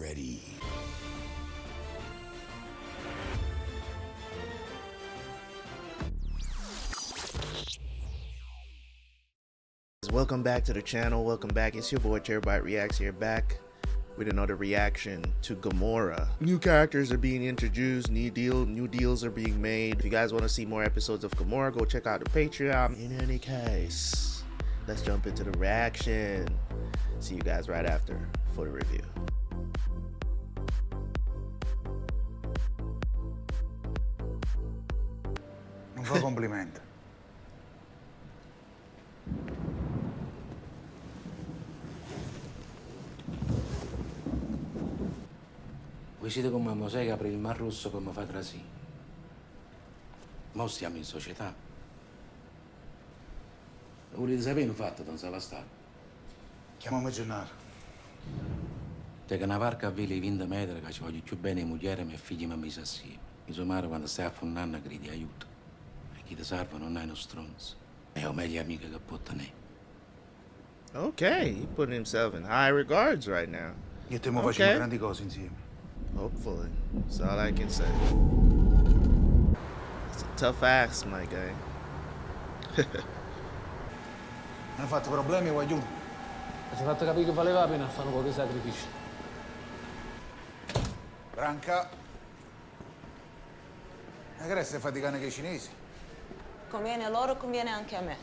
ready. Welcome back to the channel. Welcome back. It's your boy Terabyte Reacts here, back with another reaction to GOMORRAH. New characters are being introduced, new deals are being made. If you guys want to see more episodes of GOMORRAH, go check out the Patreon. In any case, let's jump into the reaction. See you guys right after for the review. Non fa complimenti. Voi siete come Mosè che apre il Mar Rosso come fa trasì. Mo stiamo in società. Lo volete sapere un fatto, non sa stare? Chiamami Gennaro. C'è che una varca a vele 20 metri che ci voglio più bene moglie e figli mi ha messo assieme. Mi sono mare quando stai affondando gridi aiuto. E chi ti serve non hai uno stronzo. E ho meglio amiche che può tenere. Okay, he putting himself in high regards right now. Io e te mo facciamo grandi cose insieme. Hopefully. That's all I can say. It's a tough ask, my guy. Hanno fatto problemi o aiuto? Ci hai fatto capire che valeva la pena fare un po' di sacrifici. Branca. E che resta faticare che i cinesi? Conviene a loro, conviene anche a me.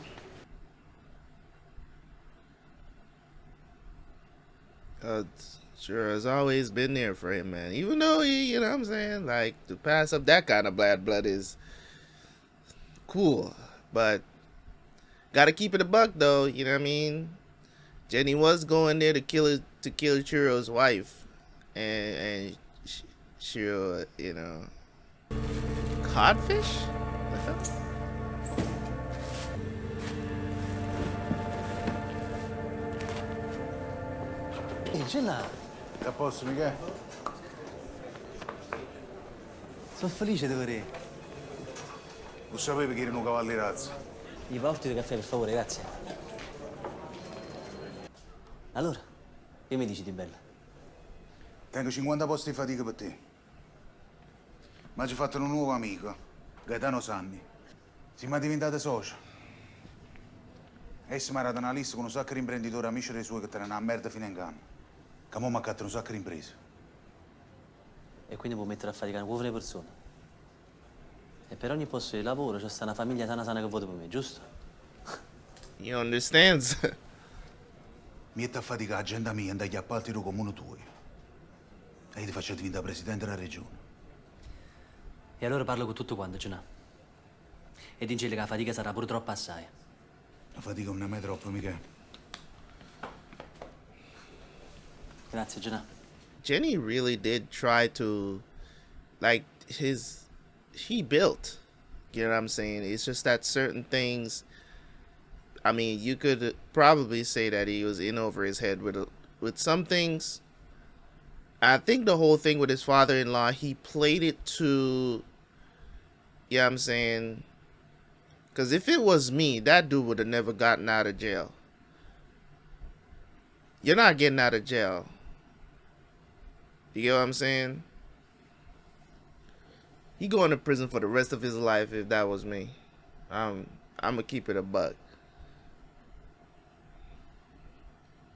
Sure has always been there for him, man. Even though he, you know what I'm saying, like, to pass up that kind of bad blood is cool. But gotta keep it a buck, though, you know what I mean? Genny was going there to kill Ciro's wife. And Ciro, you know, codfish? The hell? Gennaro, A posto, Michele? sono felice di vedere. Non sapevi che erano cavalli razza. Gli porti di caffè, per favore, grazie. Allora, che mi dici di bella? Tengo 50 posti di fatica per te. Ma ci ho fatto un nuovo amico, Gaetano Sanni. Siamo diventati soci. E mi ha dato una lista con un sacco di imprenditori amici dei suoi che tengono una merda fino in canna. Che mo' mi accattano un sacco di imprese. E quindi può mettere a faticare nuove persone. E per ogni posto di lavoro c'è sta una famiglia sana che vota per me, giusto? He understands. Mi mette a faticare la gente mia andare agli appalti del comune tuoi. E io ti faccio diventare presidente della regione. E allora parlo con tutto quanto, Gennaro. E dici che la fatica sarà pure troppo assai. La fatica non è mai troppo, Michele. Grazie, Gennaro. Genny really did try to, like, he built, you know what I'm saying? It's just that certain things, I mean, you could probably say that he was in over his head with some things. I think the whole thing with his father-in-law, he played it to, you know what I'm saying? Because if it was me, that dude would have never gotten out of jail. You're not getting out of jail. You get what I'm saying? He going to prison for the rest of his life if that was me. I'm gonna keep it a buck.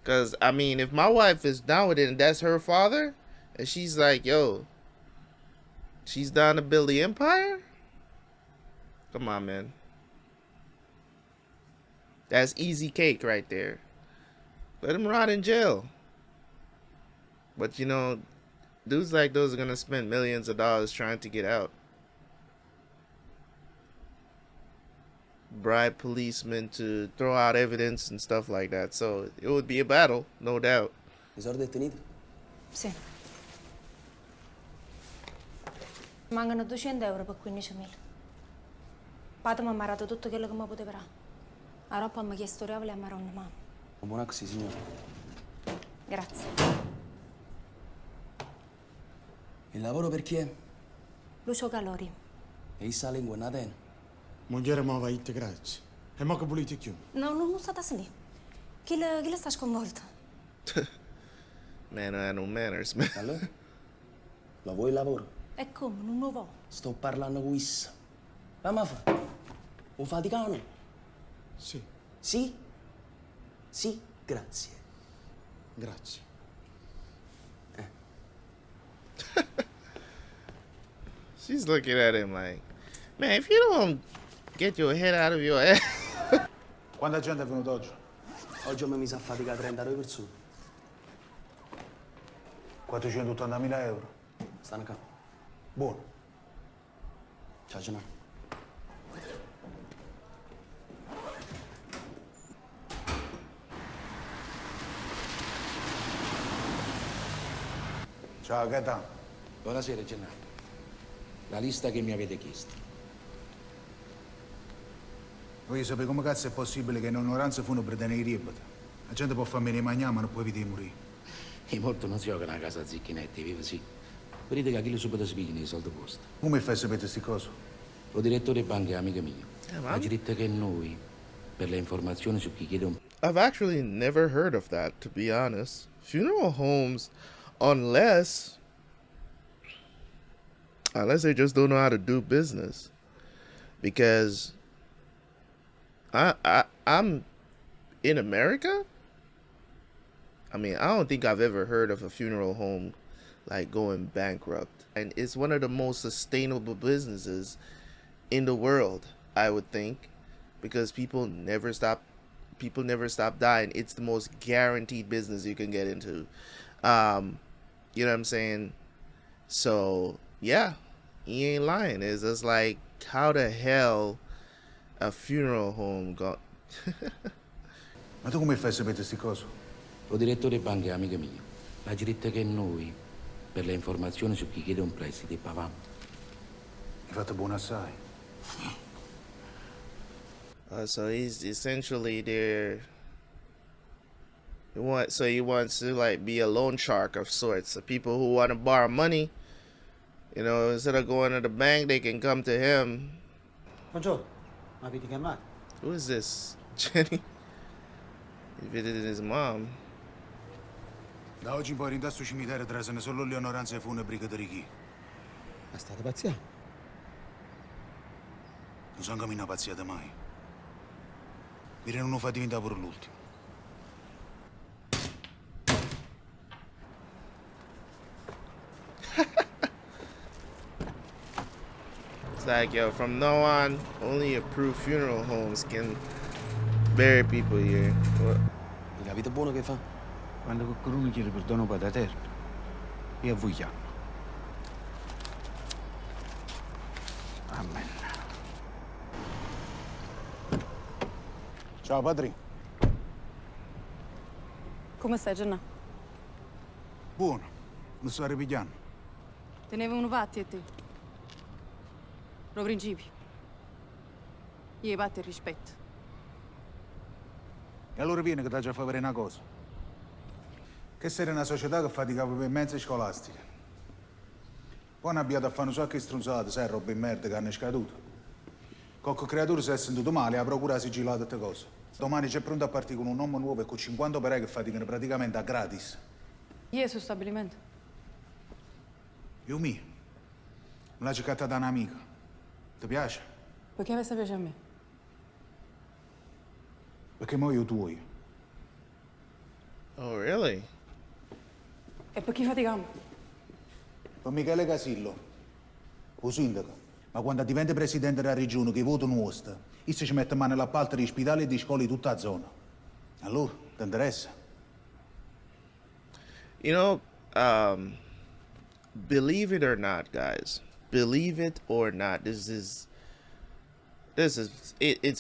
Cause I mean, if my wife is down with it and that's her father, and she's like, yo, she's down to build the empire? Come on, man. That's easy cake right there. Let him rot in jail. But you know, dudes like those are gonna spend millions of dollars trying to get out. Bribe policemen to throw out evidence and stuff like that. So it would be a battle, no doubt. I soldi detenuti? Sì. Mancano 200 euro per 15.000. Padre mi ha marato tutto quello che mi poteva dare. A roba mi ha chiesto reale e mi ha una mano. Buonaxi, signore. Grazie. Il lavoro per chi è? Lucio Calori. E il sale in Guanatena? Moglie mi aveva detto grazie. E mo che volete più? No, non state a sentire. Chi le sta sconvolto? Man, I no manners, man. Allora? Lo vuoi il lavoro? E come? Non lo vuoi? Sto parlando con issa. Ma fa? Un faticano? Sì, Sì? Sì, grazie. grazie. She's looking at him like, man, if you don't get your head out of your ass. Quanta gente è venuta oggi? Oggi mi sa fatica 32 persone. 480.000 euro. Stanno qua. Buono. Ciao, Genny. Ciao, Gaetano. Buonasera, Gennaro. La lista che mi avete chiesto. Voglio sapere come cazzo è possibile che in ignoranza funebre te ne ribata. La gente può farmi ne mangiare, ma non può evitare di morire. I morti non si giocano a casa a zicchinetti, viva sì. Vedete che chi lo subito spiegano i soldi posti. Come fai a sapere queste cose? Lo direttore banca è amico mio. ma- Ha detto che noi, per le informazioni su chi chiede un I've actually never heard of that, to be honest. Funeral homes, unless they just don't know how to do business, because I'm in America. I mean, I don't think I've ever heard of a funeral home like going bankrupt, and it's one of the most sustainable businesses in the world, I would think, because people never stop dying. It's the most guaranteed business you can get into. You know what I'm saying? So yeah, he ain't lying. It's just like, how the hell a funeral home got Ma tu come fai a sapere queste cose? Lo direttore banca è amico mio. Ha detto che noi, per le informazioni su chi chiede un prestito, pavamo. Hai fatto buono assai. so he's essentially there. He wants to like be a loan shark of sorts. So people who want to borrow money, you know, instead of going to the bank, they can come to him. Buongiorno, mi avete chiamato? Who is this? Jenny? He visited his mom. Da oggi in poi rinda sto cimitero trasano solo le onoranze funebri che ti richiedo. Ma state pazziando? Non sono cammina pazziata mai. Dire non lo fa diventare pure l'ultimo. It's like, yo, from now on, only approved funeral homes can bury people here. What? Hai capito buono che fa? Quando qualcuno chiede perdono Padre Eterno, io avvogliamo. Amen. Ciao, padri. Come stai, Genna? Buono. Non sto ripigliando. Te ne avevano patti a te. Lo principi. Io i patti e rispetto. E allora vieni che ti faccio fare una cosa. Che sei una società che fatica per mezze scolastiche. Poi ne abbiamo a fare un sacco di stronzate, sai, roba in merda che hanno scaduto. Qualche creatura si è sentito male e ha procurato sigillate queste cose. Domani c'è pronto a partire con un nome nuovo e con 50 operai che faticano praticamente a gratis. Io sul stabilimento. Io mi l'ha cercata da un'amica. Ti piace? Perché mi sta piacendo a me? Perché mo io tu io. Oh, really? E perché faticamo? Per Michele Casillo, o sindaco. Ma quando diventa presidente della regione che vota nostra, issa ci mette mano all'appalto di ospedali e di scuole di tutta la zona. Allora, ti interessa? You know, believe it or not, guys. Believe it or not, it's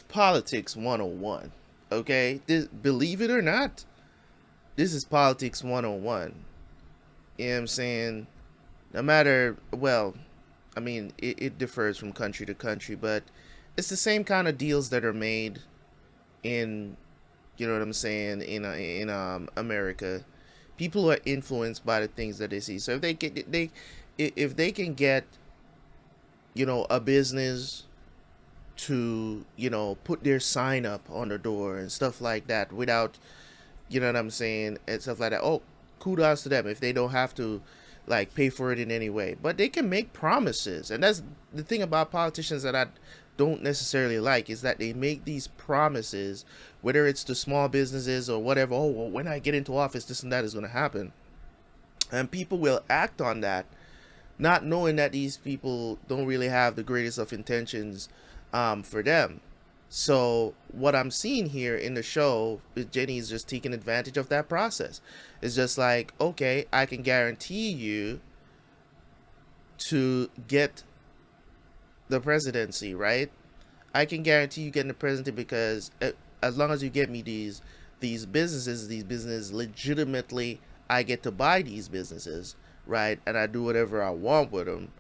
politics 101. Okay? Believe it or not, this is politics 101. You know what I'm saying? No matter, well, I mean, it differs from country to country, but it's the same kind of deals that are made in, you know what I'm saying, in America. People are influenced by the things that they see. So if they can get, you know, a business to, you know, put their sign up on the door and stuff like that without, you know what I'm saying, and stuff like that. Oh, kudos to them if they don't have to like pay for it in any way. But they can make promises, and that's the thing about politicians that I don't necessarily like, is that they make these promises, whether it's to small businesses or whatever. Oh, well, when I get into office, this and that is going to happen, and people will act on that, not knowing that these people don't really have the greatest of intentions for them. So what I'm seeing here in the show is Genny is just taking advantage of that process. It's just like, okay, I can guarantee you to get the presidency, right? I can guarantee you getting the presidency because as long as you get me these businesses legitimately, I get to buy these businesses, right? And I do whatever I want with them,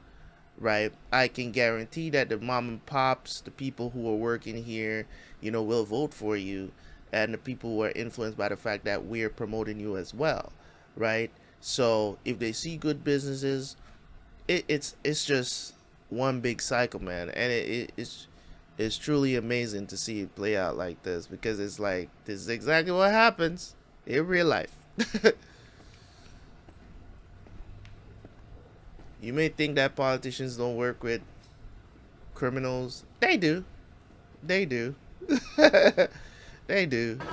right? I can guarantee that the mom and pops, the people who are working here, you know, will vote for you, and the people who are influenced by the fact that we're promoting you as well, right? So if they see good businesses, it's just one big cycle, man, and it's truly amazing to see it play out like this, because it's like, this is exactly what happens in real life. You may think that politicians don't work with criminals. They do. They do. They do. You know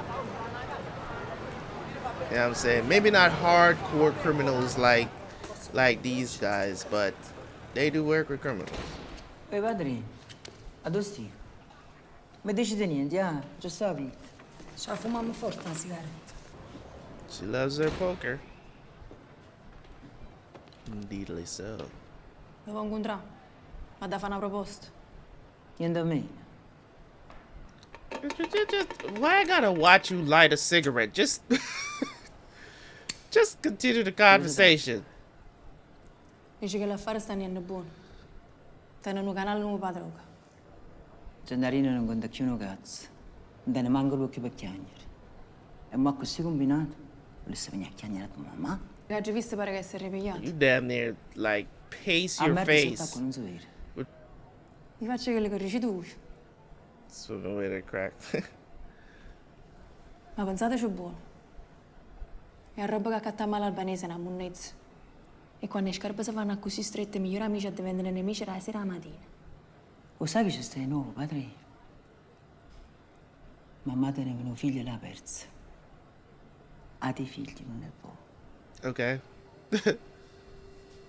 what I'm saying? Maybe not hardcore criminals like these guys, but they do work with criminals. Ehi padre, a dove stai? Ma decide niente, ah? Già stavi? Ce la fumam forte la sigaretta. She loves her poker. Indeedly so. Devo incontrare. Ma da fare una proposta. Niente a me. Why I gotta watch you light a cigarette? Just continue the conversation. Dici che l'affare sta andando buono. Stanno in un canale nuovo padroga. Gennarino non conta più un cazzo. Non te ne manca l'occhio per chiagnere. E ma così combinato, volesse venire a chiagnere a tua mamma? L'hai visto, pare che si è ripigliato. You damn near like pace A your me face. questo non so dire. Mi faccio quello che dici tu. Swimming with her crack. Ma pensateci buono. È a roba che accatta male albanese una munnezza. E quando le scarpe si fanno così strette, i migliori amici diventano nemici la sera alla mattina. Lo sai che c'è stai nuovo, padre? Mamma teneva un figlio e l'ha persa. Ha dei figli, non è buono. Okay.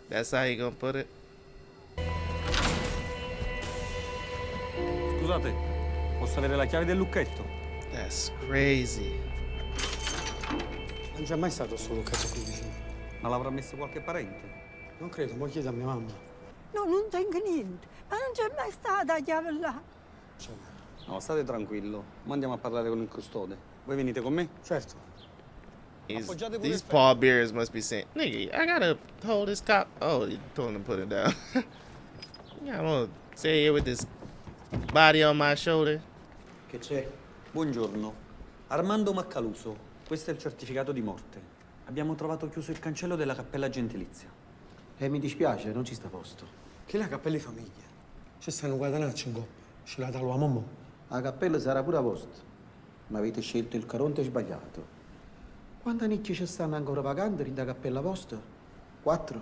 That's how you gonna put it? Scusate, posso avere la chiave del lucchetto? That's crazy. Non c'è mai stato sto lucchetto qui vicino. Ma l'avrà messo qualche parente? Non credo, mo chiedo a mia mamma. No, non tengo niente. Ma non c'è mai stata la chiave là. No, state tranquillo. Ma andiamo a parlare con il custode. Voi venite con me? Certo. These Paul Bears must be saying, nigga, I gotta hold this cop. Oh, you told him to put it down. Yeah, I'm gonna stay here with this body on my shoulder. Che c'è? Buongiorno. Armando Maccaluso. Questo è il certificato di morte. Abbiamo trovato chiuso il cancello della cappella gentilizia. Mi dispiace, non ci sta posto. Che è la cappella di famiglia? Ci stanno guadagnando in coppa. Ce l'ha da l'uomo. La cappella sarà pure vostra, ma avete scelto il caronte sbagliato. Quanti nicchi ci stanno ancora pagando in da cappella vostra? 4.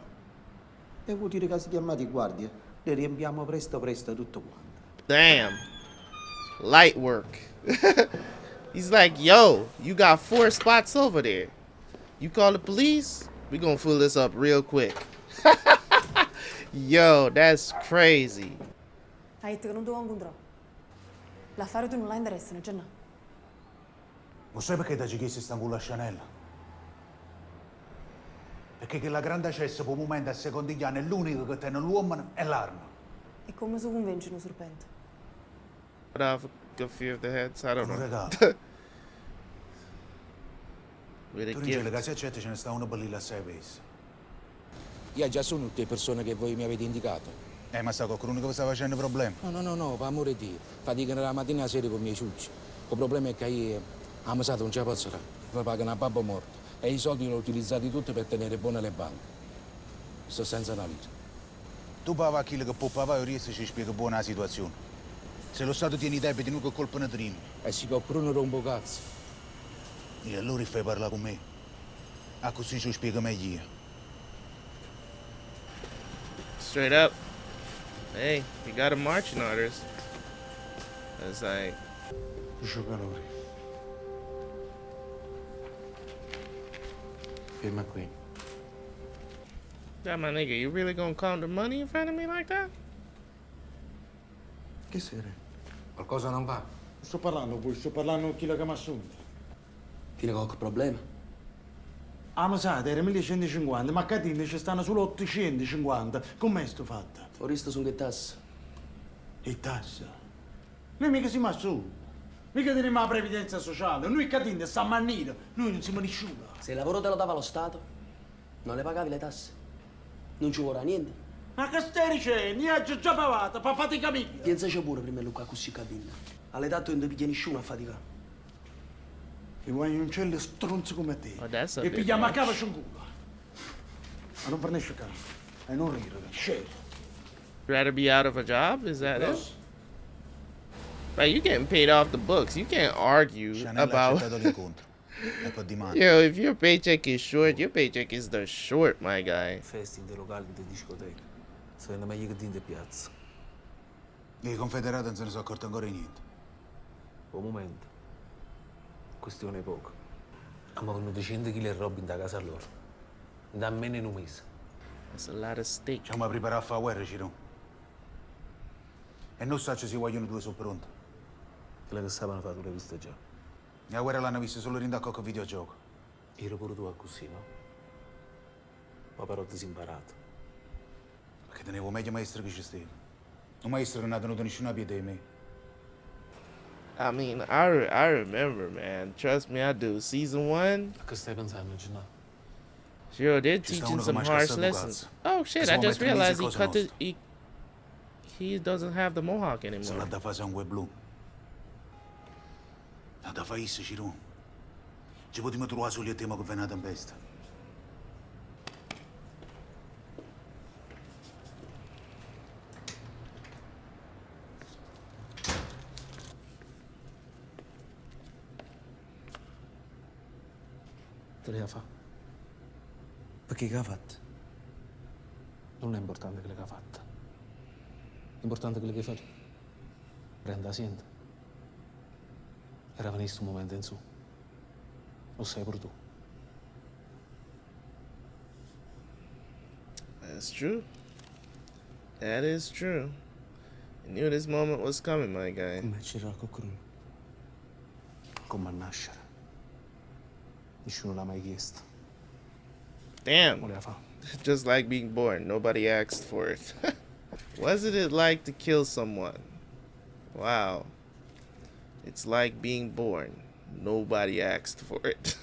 E vuol dire che si chiamati guardia, le riempiamo presto tutto quanto. Damn. Light work. He's like, yo, you got 4 spots over there. You call the police? We gonna fill this up real quick. Yo, that's crazy. Hai detto che non devo incontrare. L'affare tu non la interessa, non c'è no? Lo sai perché ti ci chiesi sta con la Schianel? Perché che la grande cessa per un momento a secondigliano è l'unico che tiene l'uomo e l'arma. E come si convince uno serpente? Cut off a few of the heads. I don't Un know. regalo. With a Tu dici le gift. casette ce ne sta uno per lì a 6 pesi. Io già sono tutte le persone che voi mi avete indicato. Ma sta qualcuno che vi sta facendo problemi? No, per amore di Dio. Faticano la mattina e la sera con i miei ciucci. Il problema è che io ammasato non ce la posso fare. Mi pagano a babbo morto. E i soldi li ho utilizzati tutti per tenere buone le banche. Sto senza una lira. Tu pava quello che può pavare e riesci ci spiega buona la situazione. Se lo Stato tiene i debiti, non che colpa ne trino. E si può pure un rompo cazzo. E allora fai parlare con me. A così ci spiego meglio io. Straight up. Hey, you got a marching orders. It's like... Giocatori. Firma qui. Yeah, my nigga, you really gonna count the money in front of me like that? Che sere? Qualcosa non va? Sto parlando poi, sto parlando con chi la che mi assunta. Tiene qualche problema? Ah, ma sai, era 1150, ma a Catania ci stanno solo 850. Com'è sto fatto? Forista su che tasse? E tassa? Noi mica siamo assunti. Mica teniamo la previdenza sociale. Noi a Catania stiamo a nero. Noi non siamo nessuno. Se il lavoro te lo dava lo Stato, non le pagavi le tasse. Non ci vorrà niente. Ma che stai dicendo? Io ho già pagato, per fatica mia. Pensaci pure prima Luca così Catania. All'età tu non ti piglia nessuno a faticare. E vuoi un cielo stronzo come te. Oh, that's a E bit pigliamo a much. capo un culo. Ma non fornisce capo. E non ridere, scemo. Rather be out of a job? Is that it? Right, you're getting paid off the books. You can't argue Schianel ha about... accettato l'incontro. E poi di mano. Yo, if your paycheck is short, your paycheck is the short, my guy. Feste in dei locali, in dei discoteche. Saranno meglio che in piazza. I confederati non se ne sono accorti ancora di niente. Un momento. Questione poco. Abbiamo venuto 100 kg di roba in da casa loro. Da meno in un mese. That's a lot of steak. Ci siamo preparati a fare guerra, Ciro. E non sa se si vogliono due sono pronti. Quella che sapevano fare, tu l'hai vista già. La guerra l'hanno vista solo in con videogioco. Ero pure tu a così, no? Ma però ti sei imparato. Perché tenevo meglio maestro che ci stava. Un maestro che non ha tenuto nessuna piede di me. I mean, I remember, man. Trust me, I do. Season 1, A che stai pensando, Genny? sure, they're Ci sta teaching uno che some mi ha harsh scassato lessons. cazzo. Oh shit, Che I siamo just mettere realized mesi he cosa cut it. nostra. He doesn't have the mohawk Se anymore. l'ha da fare sangue blu. L'ha da fare isso, Ciro. Ci potremmo trovare solo il tema che viene a tempesta. Te le ha fatto. Perché che ha fatto? Non è importante quello che ha fatto. È importante quello che hai fatto. Prenda siente. Era venuto un momento in su. Lo sai pure tu. That's true. That is true. I knew this moment was coming, my guy. Come c'era qualcuno? Come a nascere. Nessuno l'ha mai chiesto. Damn. Voleva fare. Just like being born, nobody asked for it. Wasn't it like to kill someone? Wow. It's like being born. Nobody asked for it.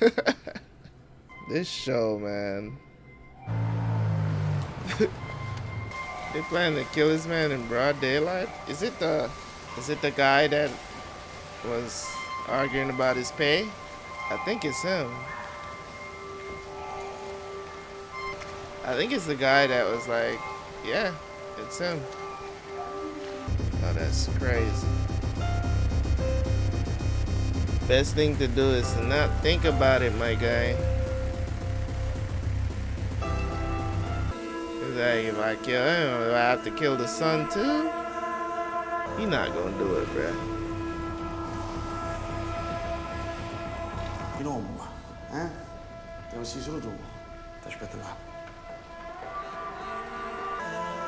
This show, man. They plan to kill this man in broad daylight? Is it the guy that was arguing about his pay? I think it's him. I think it's the guy that was like, yeah, it's him. Oh, that's crazy. Best thing to do is to not think about it, my guy. It's like, if I kill him, do I have to kill the son too? He not gonna do it, bruh. In omma, eh? Devo essere solo tu. Ti aspetto là.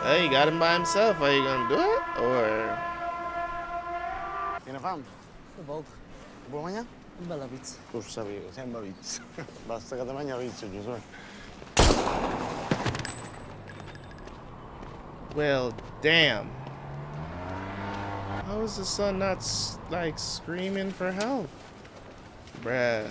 Hey, you got him by himself. Are you gonna do it? Or... Tiene fame? Un poco. Vuoi mangiare? Una bella pizza. Lo sapevo, sembra pizza. Basta che ti mangi la pizza, Giuseppe. Well, damn. How is the son not, like, screaming for help? Bruh.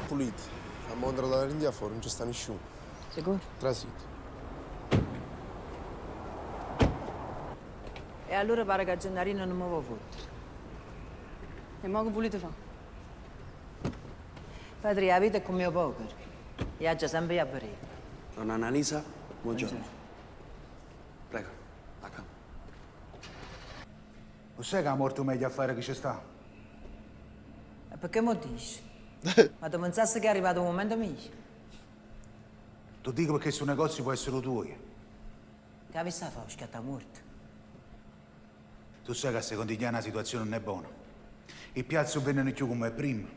Pulito. A mondra da India fuori non ci sta nessuno. Sicuro? Trasito. E allora pare che a Gennarino non mi vuoi fottere. E mo che volete fare? Padre, la vita è come il poker. Viaggia sempre a vedere. Donna Annalisa, buongiorno. Prego, a capo. Lo sai che è morto meglio a fare che ci sta? E perché mo dici? Ma tu pensassi che è arrivato un momento mio? Ti dico perché questo negozio può essere tuo. Che avessi fatto scatta morto? Tu sai che a Secondigliana la situazione non è buona. I piazzi non vengono più come prima.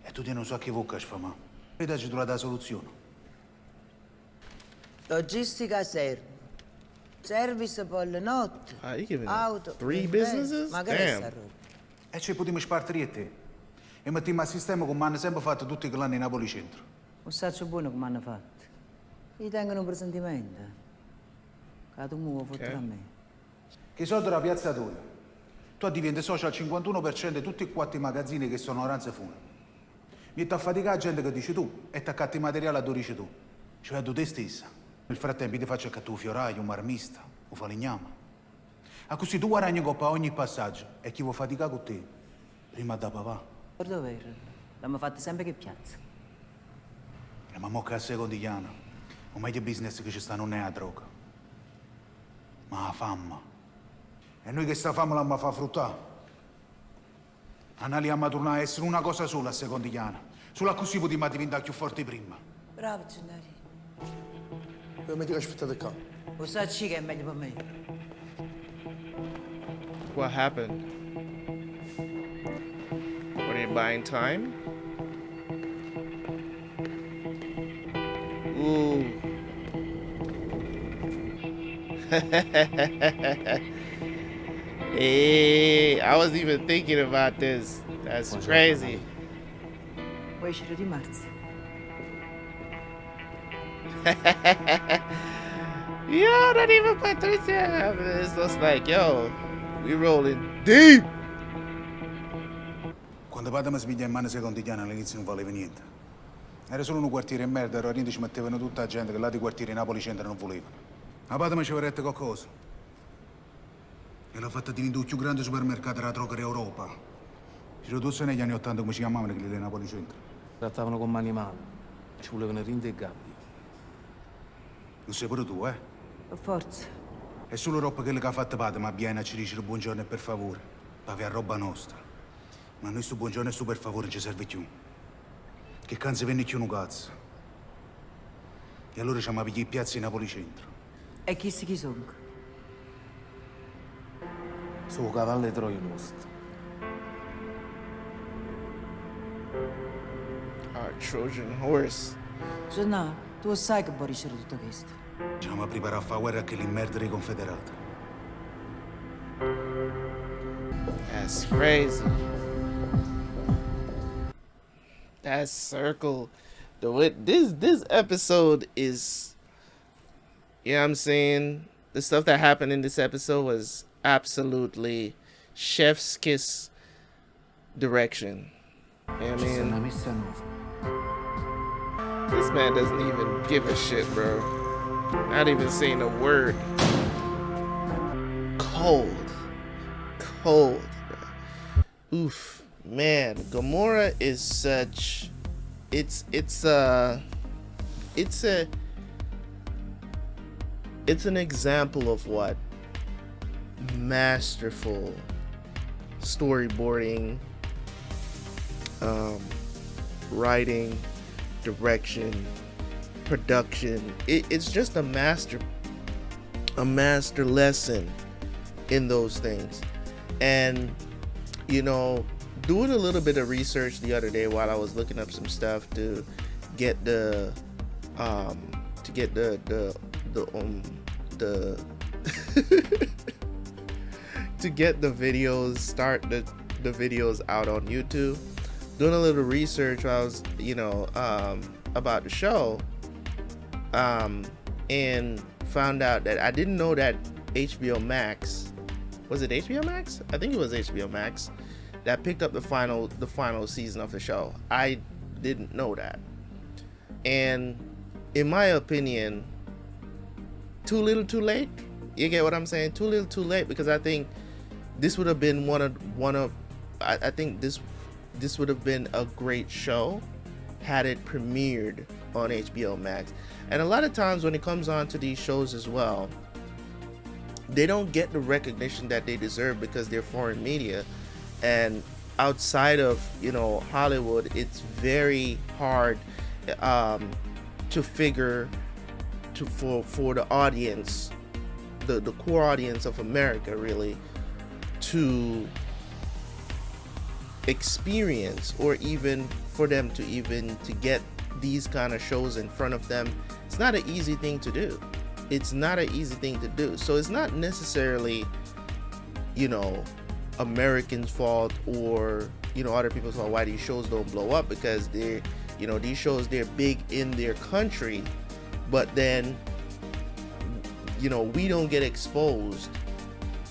E tu non so che vuoi sfamare. Vedi ci trovate la soluzione. Logistica serve. Service per le notte. You giving auto. 3 businesses? Ma che è sta Damn. roba? E ci potremmo spartire a te. E mettiamo a sistema come hanno sempre fatto tutti quelli in Napoli centro. Un sacco buono come hanno fatto. Gli tengono un presentimento. Che tu muovo fotte a me. Che i soldi della piazza tua. Tu diventi socio al 51% di tutti e 4 i magazzini che sono oranze funebri. Metti a faticare gente che dici tu e ti accatti materiale a dove dici tu. Cioè a tu te stessa. Nel frattempo ti faccio accattare un fioraio, un marmista, un falegname. A così tu guadagni coppa ogni passaggio e chi vuole faticare con te, prima da papà. Per dovere. L'abbiamo fatto sempre che piazza. Ma mo che a Secondigliana, o meglio business che ci sta non è la droga, ma la fama. E noi che sta fama l'abbiamo fa fruttare. Andiamo a tornare a essere una cosa sola a Secondigliana. Solo così potremmo diventare più forti prima. Bravo, Gennari. Io mi dico aspettate qua. Lo sai che è meglio per me. What happened? Were they buying time? Ooh. Hey, I was even thinking about this. That's crazy. Puoi uscire di marzo. Yo, not even Patricia. It's just like, yo, we rolling deep. Quando Padre mi sveglia in mano Secondigliana all'inizio non valeva niente. Era solo un quartiere in merda, a Rinde ci mettevano tutta la gente che là di quartieri Napoli centro non volevano. Ma Padre mi ci aveva detto qualcosa. E l'ha fatta diventare il più grande supermercato della droga d'Europa. Ci tu negli anni 80 come si chiamavano quelli di Napoli centro. Trattavano come animali. Ci volevano rinde e gabbie. Lo sai pure tu, eh? Per forza. È solo roba che ha fatto Padre, ma viene a ci dice buongiorno e per favore. Per avere roba nostra. Ma a noi sto buongiorno e sto per favore non ci serve più. Che canze venne più un cazzo. E allora ci amava i piazzi in Napoli centro. E chi sono? Sono cavallo e troia nostro. Our Trojan horse. Gennà, tu sai che può ricevere tutto questo. Ci siamo preparati a fare guerra a che l'immerda dei confederati. That's crazy. That circle. This episode is, you know what I'm saying? The stuff that happened in this episode was absolutely chef's kiss direction. You know what I mean? This man doesn't even give a shit, bro. Not even saying a word. Cold. Cold, bro. Oof. Man, Gomorrah is such... It's an example of what masterful storyboarding, writing, direction, production. It's just a master lesson in those things. And you know, doing a little bit of research the other day while I was looking up some stuff to get the to get the to get the videos, start the videos out on YouTube. Doing a little research while I was, you know, about the show, and found out that I didn't know that HBO Max, was it HBO Max? I think it was HBO Max that picked up the final season of the show. I didn't know that. And in my opinion, too little too late. You get what I'm saying? Too little too late, because I think this would have been I think this would have been a great show had it premiered on HBO Max. And a lot of times when it comes on to these shows as well, they don't get the recognition that they deserve because they're foreign media. And outside of, you know, Hollywood, it's very hard to figure for the audience, the core audience of America, really, to experience, or even for them to get these kind of shows in front of them. It's not an easy thing to do. It's not an easy thing to do. So it's not necessarily, you know, Americans' fault, or, you know, other people's fault why these shows don't blow up, because they're, you know, these shows, they're big in their country, but then, you know, we don't get exposed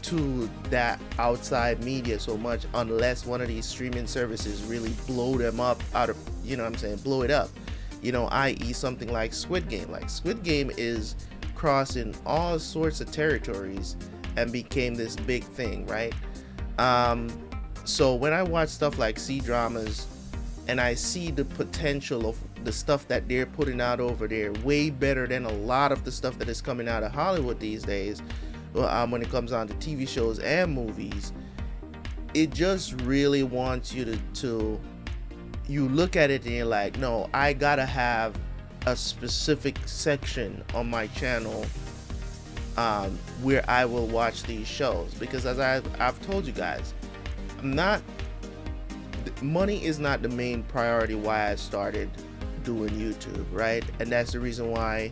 to that outside media so much unless one of these streaming services really blow them up out of, you know what I'm saying, blow it up, you know, i.e. something like Squid Game. Like Squid Game is crossing all sorts of territories and became this big thing, right? So when I watch stuff like C-dramas and I see the potential of the stuff that they're putting out over there, way better than a lot of the stuff that is coming out of Hollywood these days, when it comes on to TV shows and movies, it just really wants you to you look at it and you're like, no, I gotta have a specific section on my channel where I will watch these shows, because as I've told you guys, money is not the main priority why I started doing YouTube, right? And that's the reason why,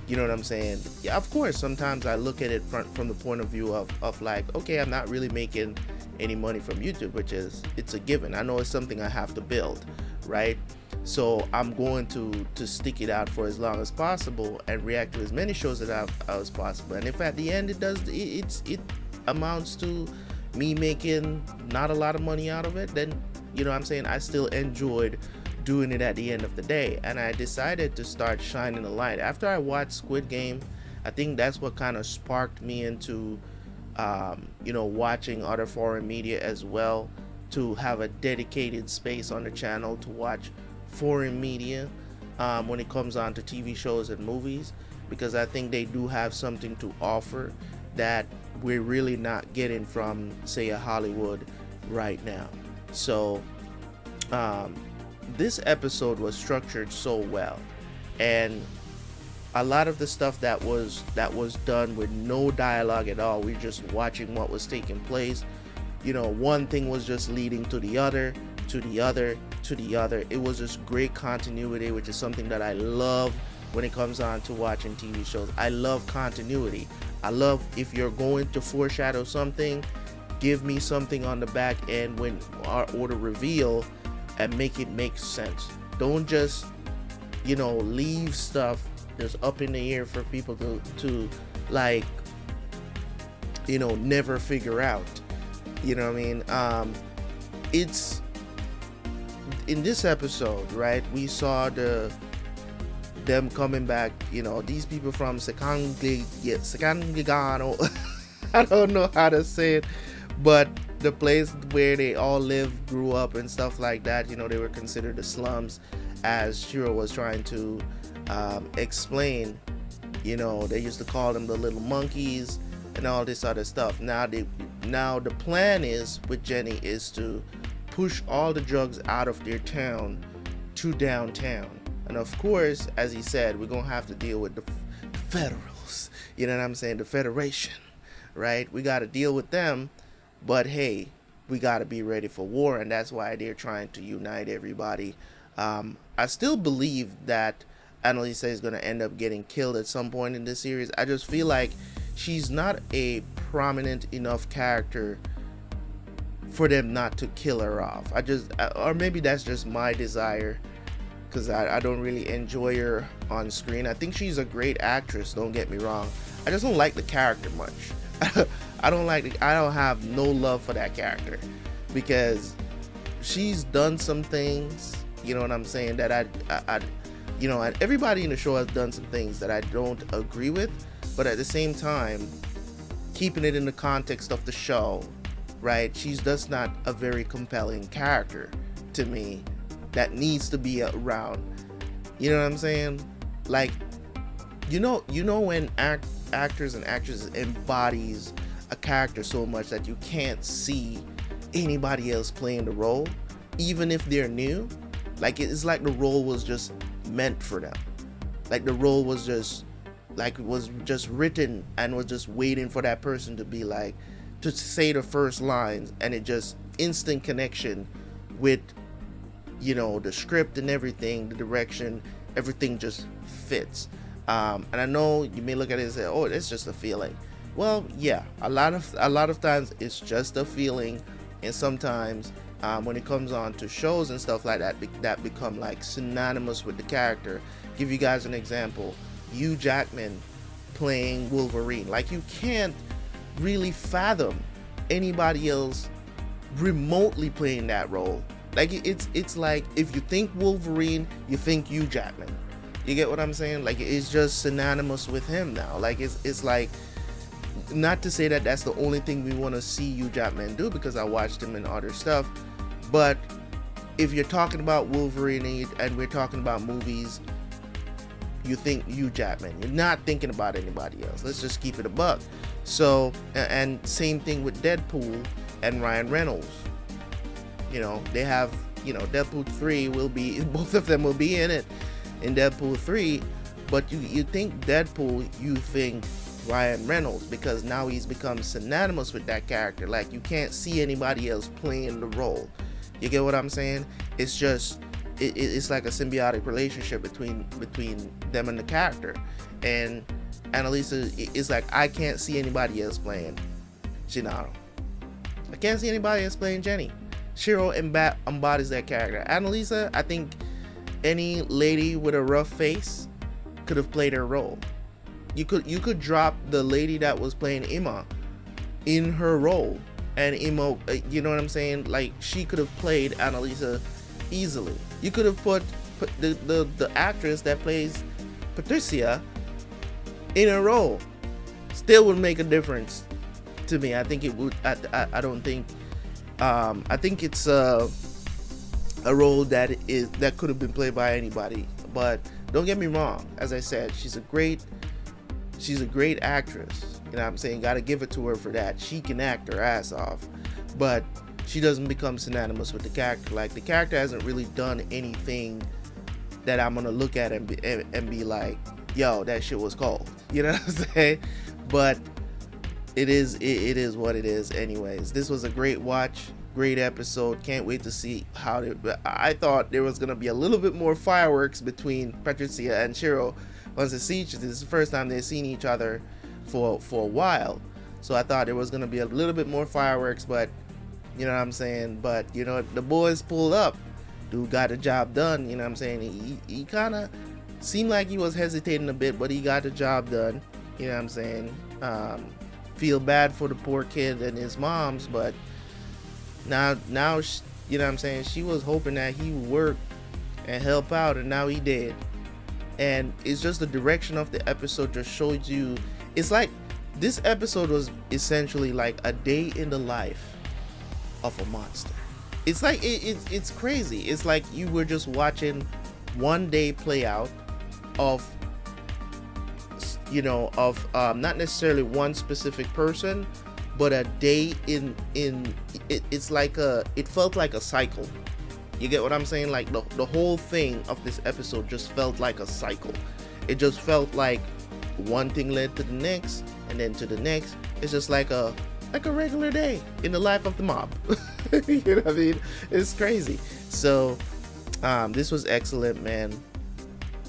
you know what I'm saying? Yeah, of course, sometimes I look at it from the point of view of like, okay, I'm not really making any money from YouTube, which is, it's a given. I know it's something I have to build, right? So I'm going to stick it out for as long as possible and react to as many shows as possible. And if at the end it amounts to me making not a lot of money out of it, then, you know what I'm saying, I still enjoyed doing it at the end of the day. And I decided to start shining a light after I watched Squid Game. I think that's what kind of sparked me into you know, watching other foreign media as well, to have a dedicated space on the channel to watch foreign media when it comes on to TV shows and movies, because I think they do have something to offer that we're really not getting from, say, a Hollywood right now. So this episode was structured so well, and a lot of the stuff that was done with no dialogue at all, we're just watching what was taking place. You know, one thing was just leading to the other, to the other, to the other. It was just great continuity, which is something that I love when it comes on to watching TV shows. I love continuity. I love, if you're going to foreshadow something, give me something on the back end or the reveal, and make it make sense. Don't just, you know, leave stuff just up in the air for people to like, you know, never figure out. You know what I mean? It's in this episode, right? We saw them coming back. You know, these people from Schianel. I don't know how to say it, but the place where they all lived, grew up, and stuff like that. You know, they were considered the slums, as Ciro was trying to explain. You know, they used to call them the little monkeys and all this other stuff. Now the plan is with Genny is to push all the drugs out of their town to downtown. And of course, as he said, we're gonna have to deal with the federals. You know what I'm saying? The Federation, right? We got to deal with them. But hey, we got to be ready for war, and that's why they're trying to unite everybody. I still believe that Annalisa is going to end up getting killed at some point in this series. I just feel like she's not a prominent enough character for them not to kill her off. Or maybe that's just my desire, because I don't really enjoy her on screen. I think she's a great actress, don't get me wrong. I just don't like the character much. I don't have no love for that character, because she's done some things, you know what I'm saying, that I you know, everybody in the show has done some things that I don't agree with, but at the same time, keeping it in the context of the show, right? She's just not a very compelling character to me that needs to be around. You know what I'm saying? Like, you know when actors and actresses embodies a character so much that you can't see anybody else playing the role, even if they're new. Like it's like the role was just meant for them. Like the role was just written and was just waiting for that person to be like, to say the first lines, and it just instant connection with, you know, the script and everything, the direction, everything just fits. And I know you may look at it and say, oh, it's just a feeling. Well, yeah, a lot of times it's just a feeling, and sometimes when it comes on to shows and stuff like that, that become like synonymous with the character. Give you guys an example: Hugh Jackman playing Wolverine. Like, you can't really fathom anybody else remotely playing that role. Like it's like if you think Wolverine, you think Hugh Jackman. You get what I'm saying? Like, it's just synonymous with him now. Like it's like, not to say that that's the only thing we want to see Hugh Jackman do, because I watched him in other stuff, but if you're talking about Wolverine and we're talking about movies, you think Hugh Jackman. You're not thinking about anybody else. Let's just keep it a buck. So, and same thing with Deadpool and Ryan Reynolds. You know, they have, you know, Deadpool 3 will be, both of them will be in it in Deadpool 3, but you think Deadpool, you think Ryan Reynolds, because now he's become synonymous with that character. Like, you can't see anybody else playing the role. You get what I'm saying? It's just, it's like a symbiotic relationship between them and the character. And Annalisa is like, I can't see anybody else playing Schianel. I can't see anybody else playing Genny. Ciro embodies that character. Annalisa, I think any lady with a rough face could have played her role. You could drop the lady that was playing Emma in her role, and Emma, you know what I'm saying? Like, she could have played Annalisa easily. You could have put the actress that plays Patricia in a role. Still would make a difference to me. I think it would. I don't think. I think it's a role that could have been played by anybody. But don't get me wrong. As I said, she's a great actress. You know what I'm saying? Got to give it to her for that. She can act her ass off, but she doesn't become synonymous with the character. Like, the character hasn't really done anything that I'm gonna look at and be like, yo, that shit was cold. You know what I'm saying? But it is what it is. Anyways, this was a great watch, great episode. Can't wait to see how I thought there was gonna be a little bit more fireworks between Patricia and Ciro once they see each other. This is the first time they've seen each other for a while, so I thought there was gonna be a little bit more fireworks, but you know what I'm saying? But you know, the boys pulled up. Dude got the job done. You know what I'm saying? He kind of seemed like he was hesitating a bit, but he got the job done. You know what I'm saying? Feel bad for the poor kid and his moms, but now you know what I'm saying? She was hoping that he would work and help out, and now he did. And it's just the direction of the episode just shows you. It's like this episode was essentially like a day in the life of a monster. It's like it's crazy. It's like you were just watching one day play out of, you know, of not necessarily one specific person, but a day in it's like it felt like a cycle. You get what I'm saying? Like the whole thing of this episode just felt like a cycle. It just felt like one thing led to the next, and then to the next. It's just like a regular day in the life of the mob. You know what I mean? It's crazy. So this was excellent, man.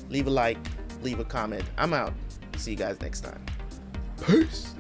Leave a like, leave a comment. I'm out. See you guys next time. Peace.